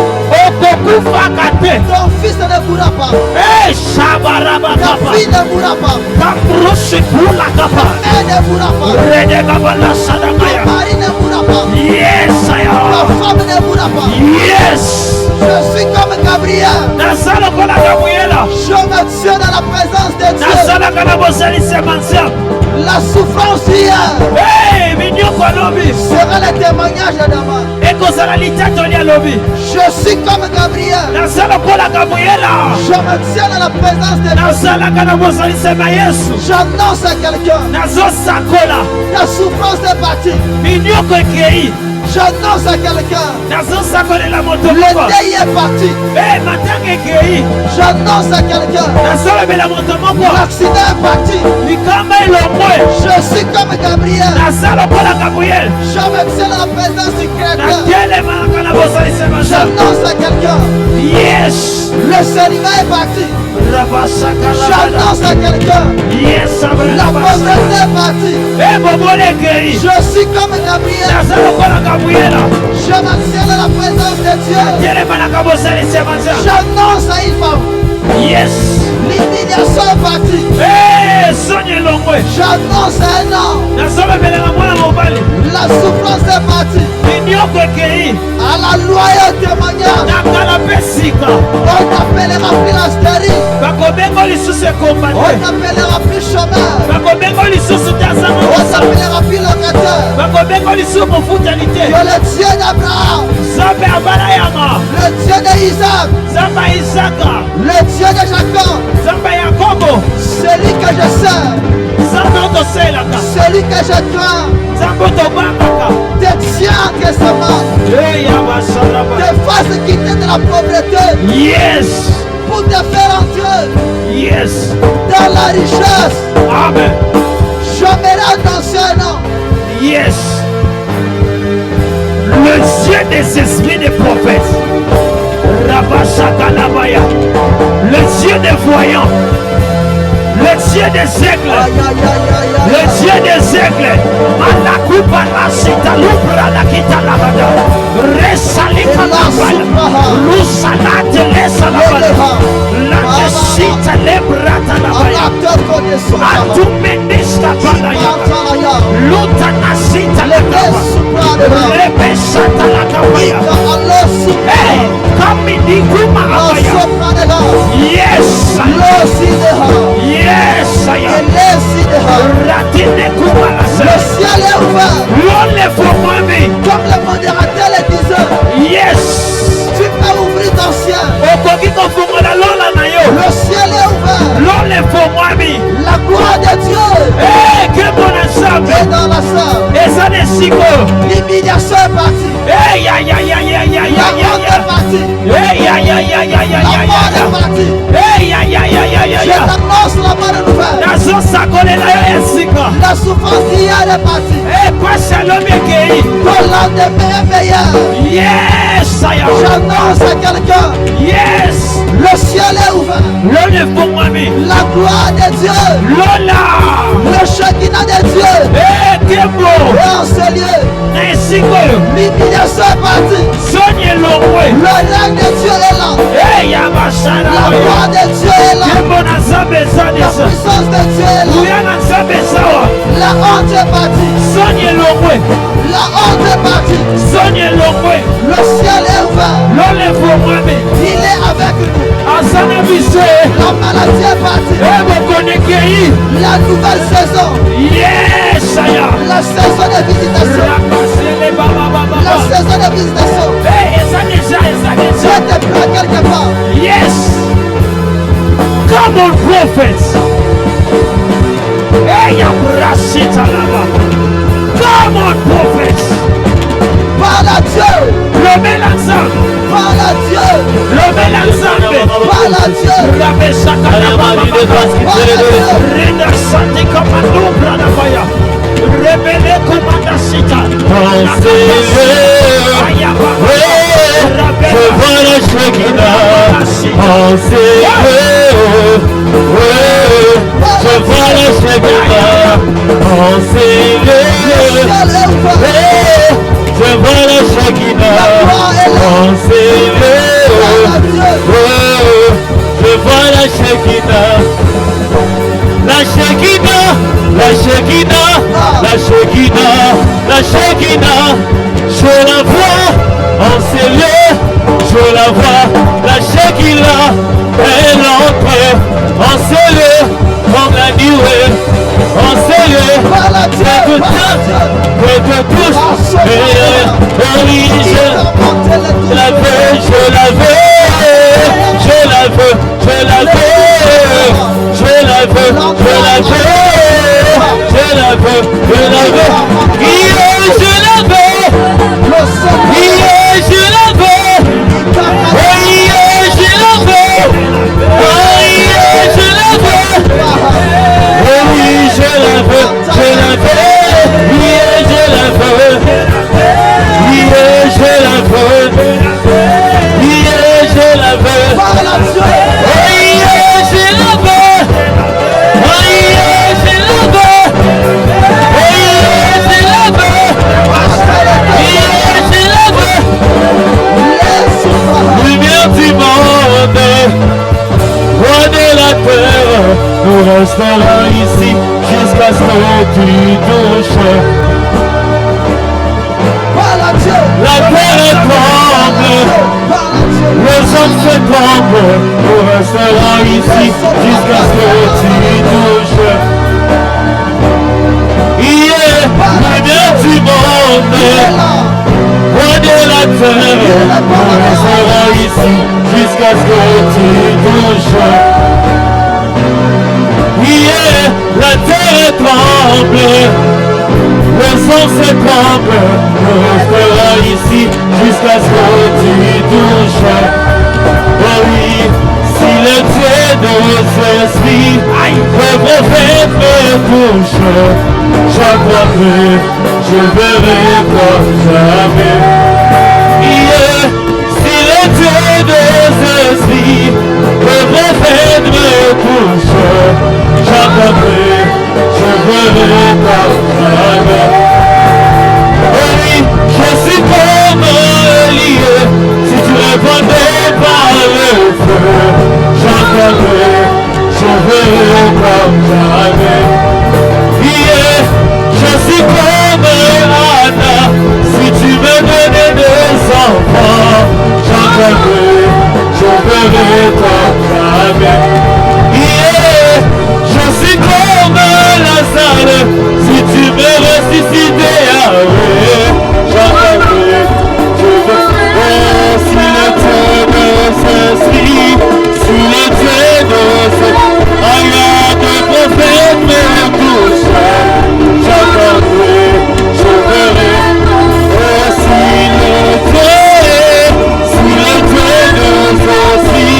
Okokufa kate. Ton fils ne mourra pas. Eh, shabaraba Ta kapa. fille ne mourra pas. Kaproshi kula kapa. Elle ne mourra pas. Rede kabala Ton sadakaya. mari ne mourra pas. Yes, Ta aya. femme ne mourra pas. Yes. Je suis comme Gabriel. Nazala kola Gabriela. Je me tiens dans la présence de Dieu. Nazala kana bosali semansia. La souffrance hier Hey, minyoko lobi. sera le témoignage de demain. Eko zala litato lia lobi. Je suis comme Gabriel. Nazala kola Gabriela. Je me tiens dans la présence de Dieu. Nazala kana bosali sema Yesu. J'annonce à quelqu'un, Nazo sakola. ta souffrance est partie. Minyoko ekei. J'annonce à quelqu'un, Nazo sakola la moto le moko. deuil est parti. Eh, matanga ekei. J'annonce à quelqu'un, Nazola bela moto moko. l'accident est parti. Likamba elomwe. Je suis comme Gabriel. Nazala kola Gabriel. Je me tiens dans la présence du Créateur. Natele kana bosali semansia. J'annonce à quelqu'un, Yes. le célibat est parti. Rabasakala. J'annonce à quelqu'un, Yes, la abrela. pauvreté est partie. Eh, bobole kei. Je suis comme Gabriel. Nazalo kola Gabriela. Je me tiens dans la présence de Dieu. Tele manaka bosali semansia. J'annonce à une femme, Yes. l'humiliation est partie. Eh, sonye longwe. J'annonce à un homme, Nazalo belenga mwana mobali. la souffrance est partie. Minyoko kei. À la loi et au témoignage, Nakala pesika. on t'appellera plus la stérile. Bakobengo lisusu On ekombate. t'appellera plus chômeur. Bakobengo lisusu On tazama. t'appellera plus locataire. Bakobengo lisusu mofutalité. Que le Dieu d'Abraham, Zambe abalayama. le Dieu d'Isaac, Zamba Isaka. le Dieu de Jacob, Zamba Yakobo. celui que je sers, Zamba otoselaka. celui que je crains, Zamba otobangaka. te tient entre ses mains, Eh, yabasalaba. te fasse quitter de la pauvreté Yes. pour te faire entrer Yes. dans la richesse. Amen. J'aimerais annoncer un nom. Yes. Le Dieu des esprits des prophètes. Rabashakalabaya. Le Dieu des voyants. Le Dieu des aigles. Aïe, aïe, aïe, aïe, Le aïe. Dieu des aigles. Malakupa rasita lubra la kita labada. Resalika labada. Lusalate lesa labada. La desita lebrata Un labaya. acteur connaissant. Atumenista balaya. Luta nasita lebaba. Rebesata la kabaya. Hey, kami di kuma abaya. Yes, yes, saya. Ratine kuma la Le se. ciel est ouvert. Lole fomami. Comme le modérateur le disait, Yes. tu peux ouvrir ton ciel. Okoki kofungola lola na yo. Le ciel est ouvert. Lole fomami. La gloire de Dieu Eh, que bon est ensemble. dans la salle. Eza ne siko. L'humiliation est partie. Eh, ya ya ya ya ya ya La ya honte ya. est partie. Eh, ya ya ya ya ya La ya mort ya. est partie. Eh, ya ya ya ya ya Je ya. t'annonce la bonne nouvelle. Nazo sakolela yo esika. La souffrance d'hier est partie. Ton lendemain est meilleur. Yes, Seigneur. J'annonce à quelqu'un. Yes. Le ciel est ouvert. La gloire de Dieu. Le Shekinah de Dieu. Et en ce lieu, l'humiliation est partie. Le règne de Dieu est là. La gloire de Dieu est là. La puissance de Dieu est là. La honte est partie. La honte est partie. Le ciel est ouvert. Il est avec nous. La maladie est partie. La nouvelle saison. Yes, Seigneur. La saison de visitation. La saison de visitation. Dieu te plaît quelque part. Yes. Come on, prophets. Hey, come on, prophets. Parle à Dieu. Parle à Dieu. Parle à Dieu. La Shekinah, je la vois en ces lieux, je la vois, la Shekinah, elle entre en ces lieux, comme la nuée, en ces lieux, près de touche, oui, je la veux, je la veux, je la veux, je la veux, je la veux, je la veux. Je la veux, je la veux, yeah, je la veux, yeah, je la veux, oh yeah, je la veux, oh yeah, je la veux, oh oui, je la veux, yeah, je la veux, yeah, je la veux, yeah, je la veux, oh yeah, je la veux, oh yeah, je la veux. Lumière du monde, roi de la terre, nous resterons ici jusqu'à ce que tu touches. La terre tremble, les hommes se tremblent, nous resterons ici jusqu'à ce que tu touches. Lumière du monde, roi de la terre, on sera ici jusqu'à ce que tu touches. La terre tremble, le sang se tremble, on sera ici jusqu'à ce que tu touches. Oh oui, si le Dieu de l'esprit, le prophète me touche, j'accroîtrai, je verrai comme jamais. Si le Dieu des esprits, le prophète me touche, j'accroîtrai, je verrai comme jamais. Oui, je suis comme lié, si tu répondais par le feu, j'accroîtrai, je verrai comme jamais. Je suis comme Anna, si tu me donnais des enfants, j'entendrai, je verrai comme jamais. Je suis comme Lazare, si tu me ressuscitais, j'entendrai, je verrai. Oh, si le Dieu de s'esprit, si le Dieu de s'esprit, regarde le prophète me touche. J'attendrai, je verrai, oh si le Dieu de ceci,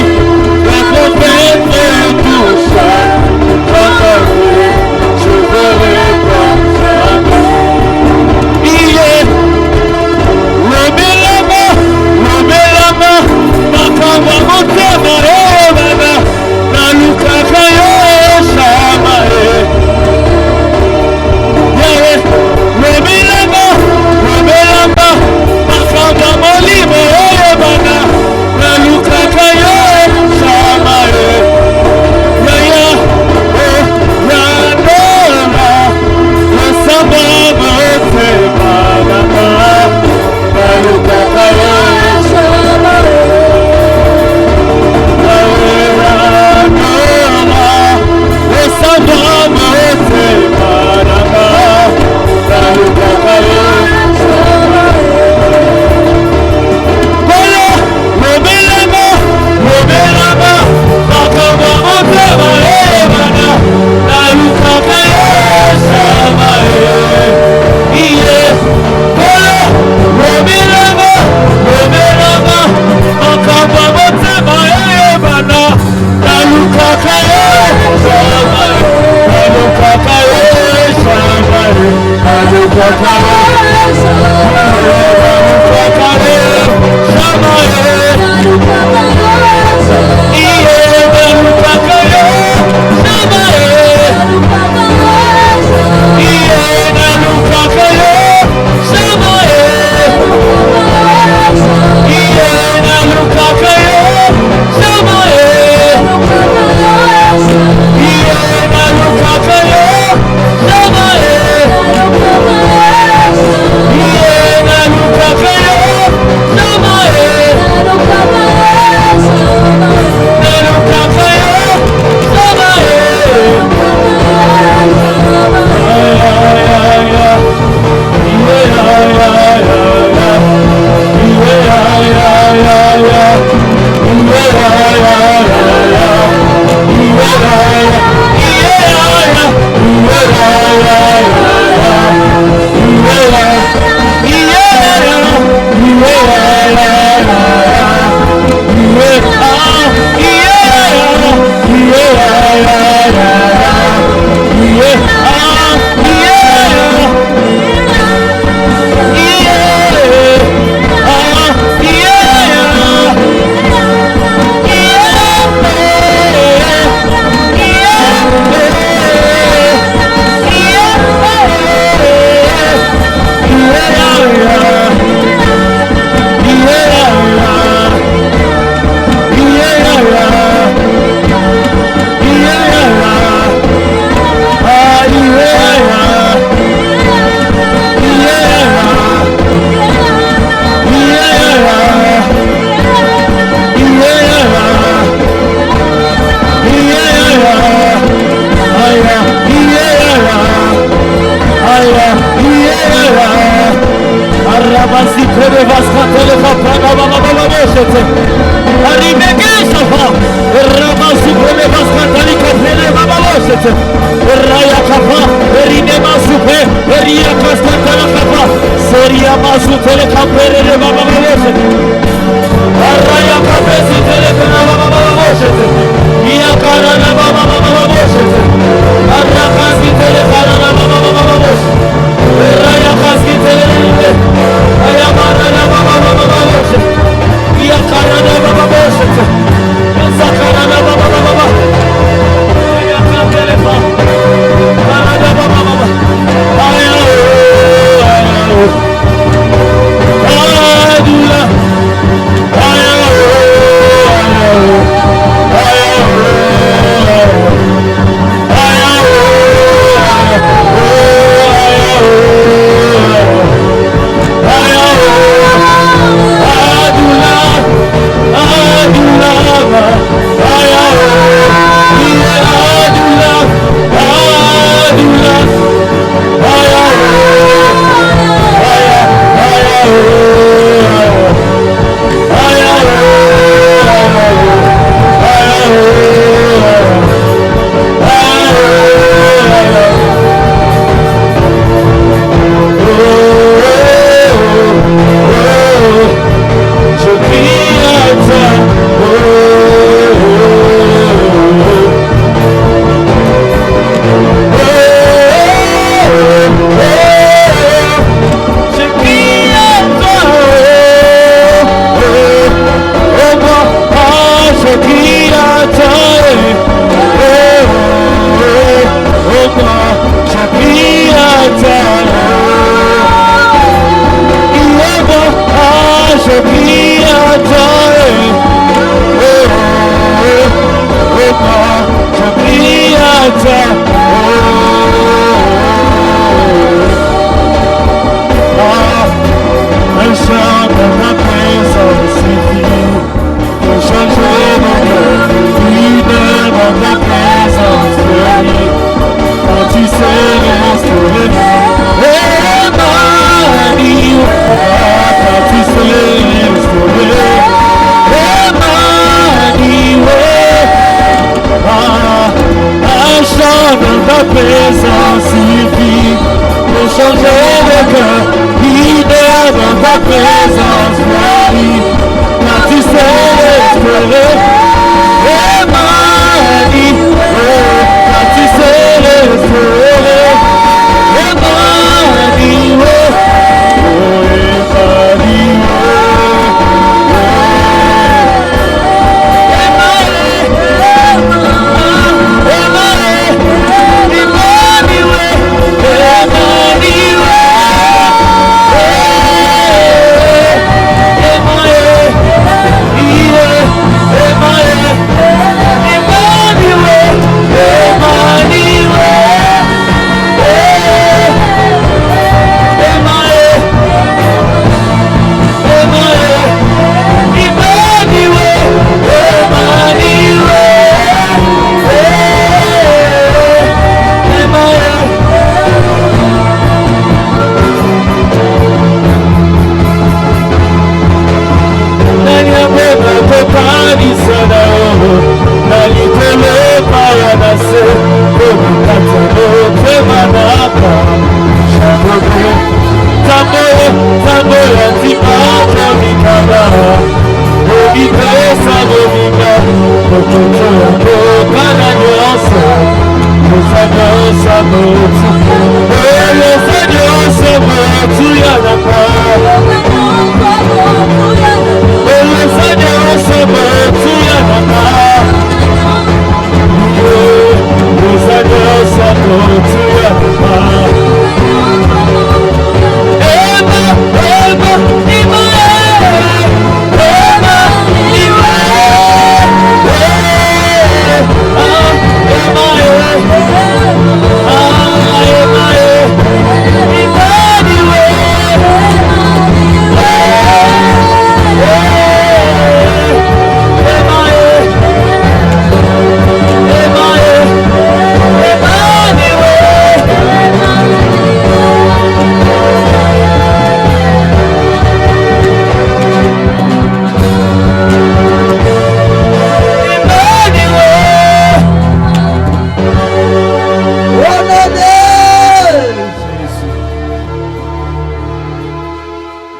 le prophète me touche, j'attendrai, je verrai. Adula,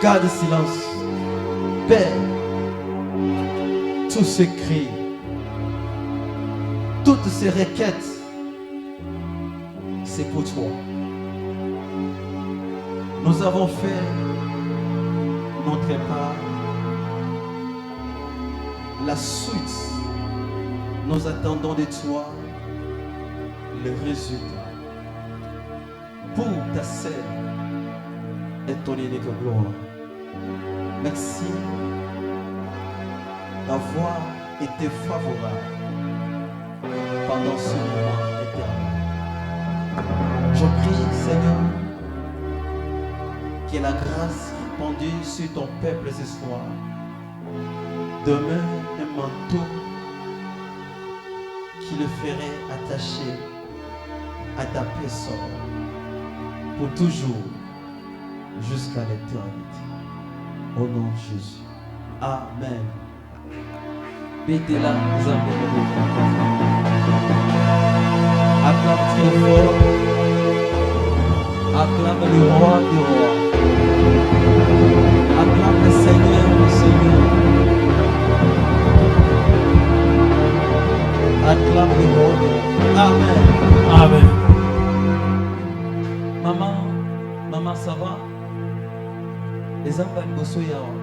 Garde silence. Père, tous ces cris, toutes ces requêtes, c'est pour toi. Nous avons fait notre part. La suite, nous attendons de toi le résultat. Pour ta seule et ton unique gloire. Merci d'avoir été favorable pendant ce moment éternel. Je prie, Seigneur, que la grâce répandue sur ton peuple ce soir demeure un manteau qui le ferait attacher à ta personne pour toujours jusqu'à l'éternité. Au nom de Jésus. Amen. Bétez-la, nous avons acclame très fort. Acclame le roi du roi. Acclame le Seigneur du Seigneur. Acclame le roi du roi. Amen. Amen. Maman, ça va? Les enfants liboso yawa.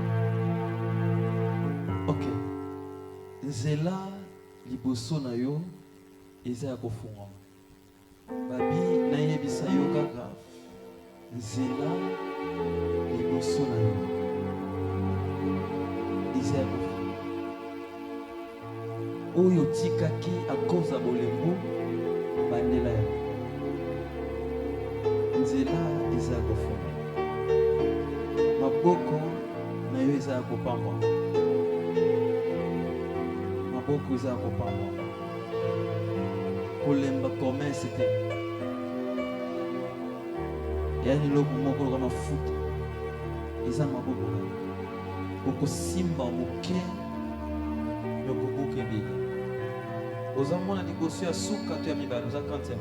Ok. Nzela liboso na yo eza ya kofunga. Babi na yebisa yo kaka. Nzela liboso na yo eza ya kofunga. Oyo tikaki akoza bolembo bandela ya. Nzela eza ya kofunga. Maboko na yo eza ya kopamba. Maboko eza ya kopamba. Kolemba commerce te. Yani lobo moko loka mafuta. Eza maboko na yo. Okosimba moke yokobuka ebele. Ozamona liboso ya suka to ya mibale oza 30.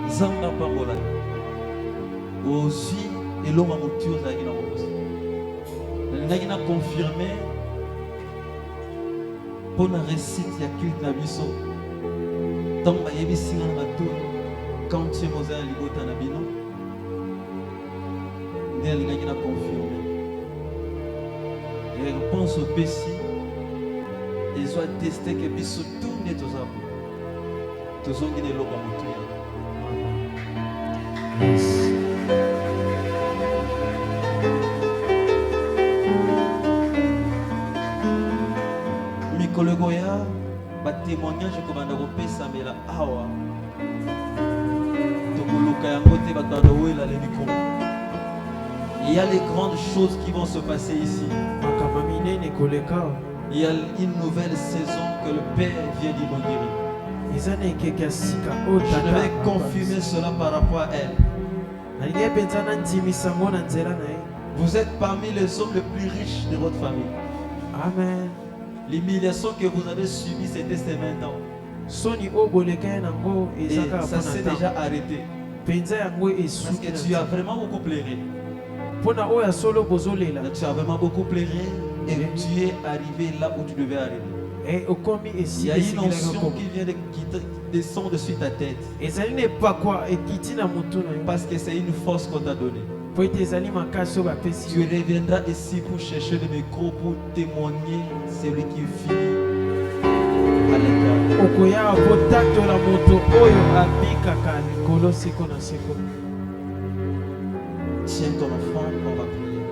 Zamba pambola aussi eloma motu ozalaki na mokosi nalingaki na confirme mpo na récite ya culte na biso ntango bayebisinga na bato quand ye moza ya libota na bino nde nalingaki na confirme réponse opesi ezwa teste ke biso tu nde toza bo tozongi na eloko ya motu ya mikolo ekoya batémoignage kobanda kopesamela awa tokoluka yango te bato badowela le micro. Il y a les grandes choses qui vont se passer ici. Il y a une nouvelle saison que le Père vient d'inaugurer. Je vais confirmer cela par rapport à elle. Vous êtes parmi les hommes les plus riches de votre famille. Amen. L'humiliation que vous avez subie, c'était ces 20 ans. Et ça s'est déjà arrêté. Parce que tu as vraiment beaucoup pleuré. Tu as vraiment beaucoup pleuré et tu es arrivé là où tu devais arriver. Il y a une onction qui vient qui descend dessus ta tête. Parce que c'est une force qu'on t'a donnée. Tu reviendras ici pour chercher le micro pour témoigner celui qui vit à l'intérieur. Tiens ton enfant, on va prier.